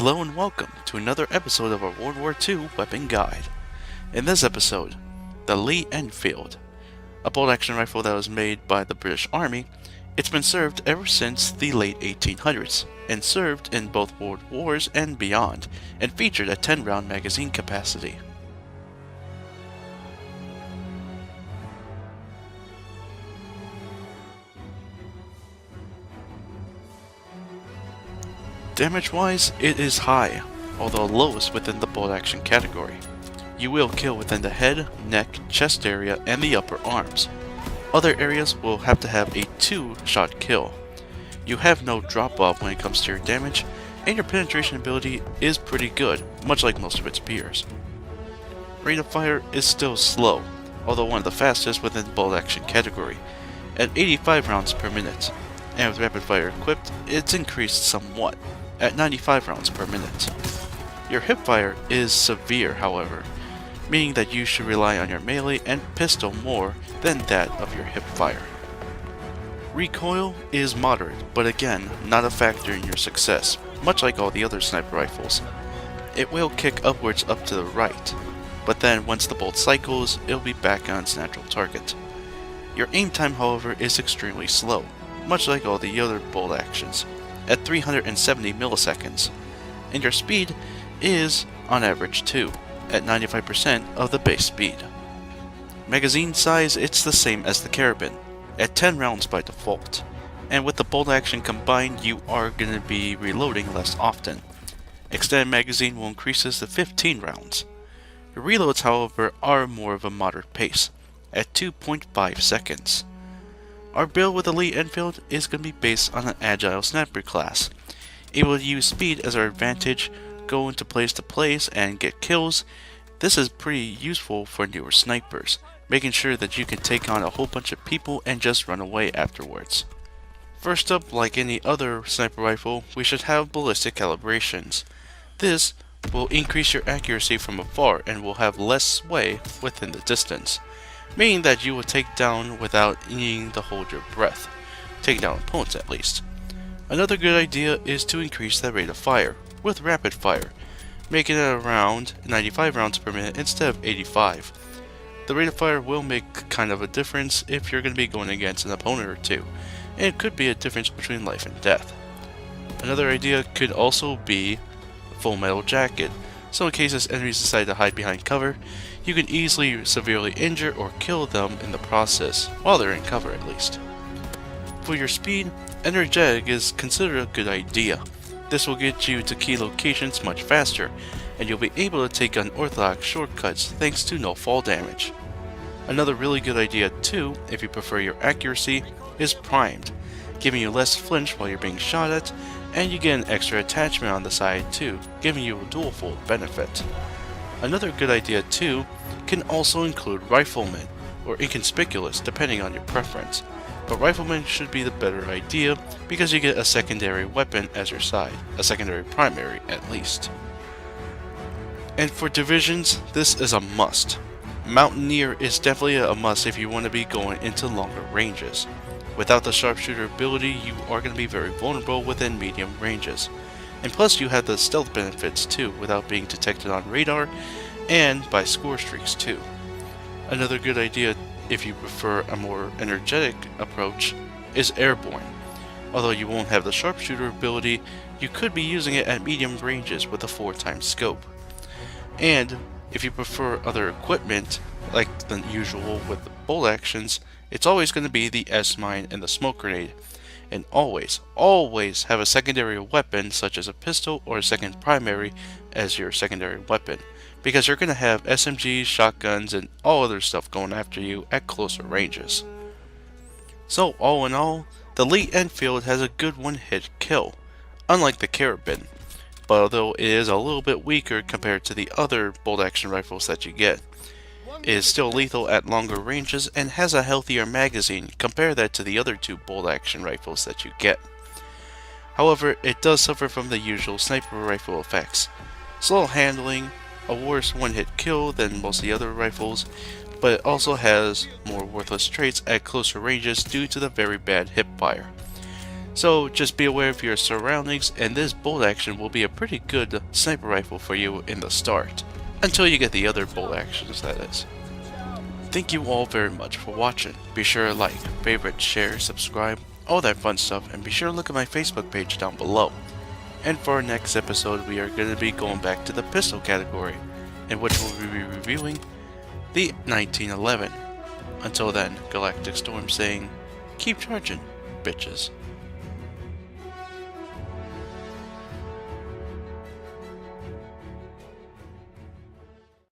Hello and welcome to another episode of our World War II weapon guide. In this episode, the Lee Enfield, a bolt-action rifle that was made by the British Army. It's been served ever since the late 1800s, and served in both world wars and beyond, and featured a 10-round magazine capacity. Damage-wise, it is high, although lowest within the bolt-action category. You will kill within the head, neck, chest area, and the upper arms. Other areas will have to have a 2-shot kill. You have no drop-off when it comes to your damage, and your penetration ability is pretty good, much like most of its peers. Rate of fire is still slow, although one of the fastest within the bolt-action category, at 85 rounds per minute, and with rapid fire equipped, it's increased somewhat, at 95 rounds per minute. Your hipfire is severe, however, meaning that you should rely on your melee and pistol more than that of your hipfire. Recoil is moderate, but again, not a factor in your success, much like all the other sniper rifles. It will kick upwards up to the right, but then once the bolt cycles, it'll be back on its natural target. Your aim time, however, is extremely slow, much like all the other bolt actions, at 370 milliseconds, and your speed is, on average, 2, at 95% of the base speed. Magazine size, it's the same as the Carabin, at 10 rounds by default, and with the bolt action combined, you are going to be reloading less often. Extended magazine will increase this to 15 rounds. Your reloads, however, are more of a moderate pace, at 2.5 seconds. Our build with the Lee Enfield is going to be based on an agile sniper class, able to use speed as our advantage, go into place to place and get kills. This is pretty useful for newer snipers, making sure that you can take on a whole bunch of people and just run away afterwards. First up, like any other sniper rifle, we should have ballistic calibrations. This will increase your accuracy from afar and will have less sway within the distance, meaning that you will take down without needing to hold your breath, take down opponents at least. Another good idea is to increase the rate of fire with rapid fire, making it around 95 rounds per minute instead of 85. The rate of fire will make kind of a difference if you're going to be going against an opponent or two, and it could be a difference between life and death. Another idea could also be full metal jacket, so in case enemies decide to hide behind cover, you can easily severely injure or kill them in the process, while they're in cover at least. For your speed, energetic is considered a good idea. This will get you to key locations much faster, and you'll be able to take unorthodox shortcuts thanks to no fall damage. Another really good idea too, if you prefer your accuracy, is primed, giving you less flinch while you're being shot at, and you get an extra attachment on the side too, giving you a dual-fold benefit. Another good idea too can also include riflemen, or inconspicuous depending on your preference, but riflemen should be the better idea because you get a secondary weapon as your side, a secondary primary at least. And for divisions, this is a must. Mountaineer is definitely a must if you want to be going into longer ranges. Without the sharpshooter ability, you are going to be very vulnerable within medium ranges. And plus you have the stealth benefits too, without being detected on radar, and by score streaks too. Another good idea, if you prefer a more energetic approach, is airborne. Although you won't have the sharpshooter ability, you could be using it at medium ranges with a 4x scope. And if you prefer other equipment, like the usual with the bolt actions, it's always going to be the S-mine and the smoke grenade. And always have a secondary weapon such as a pistol or a second primary as your secondary weapon, because you're going to have SMGs, shotguns, and all other stuff going after you at closer ranges. So all in all, the Lee Enfield has a good one-hit kill, unlike the Carabin, but although it is a little bit weaker compared to the other bolt-action rifles that you get. It is still lethal at longer ranges and has a healthier magazine. Compare that to the other two bolt-action rifles that you get. However, it does suffer from the usual sniper rifle effects. Slow handling, a worse one-hit kill than most of the other rifles, but it also has more worthless traits at closer ranges due to the very bad hipfire. So just be aware of your surroundings, and this bolt action will be a pretty good sniper rifle for you in the start. Until you get the other bolt actions, that is. Thank you all very much for watching. Be sure to like, favorite, share, subscribe, all that fun stuff, and be sure to look at my Facebook page down below. And for our next episode, we are going to be going back to the pistol category, in which we'll be reviewing the 1911. Until then, GalacticStorm saying, keep charging, bitches.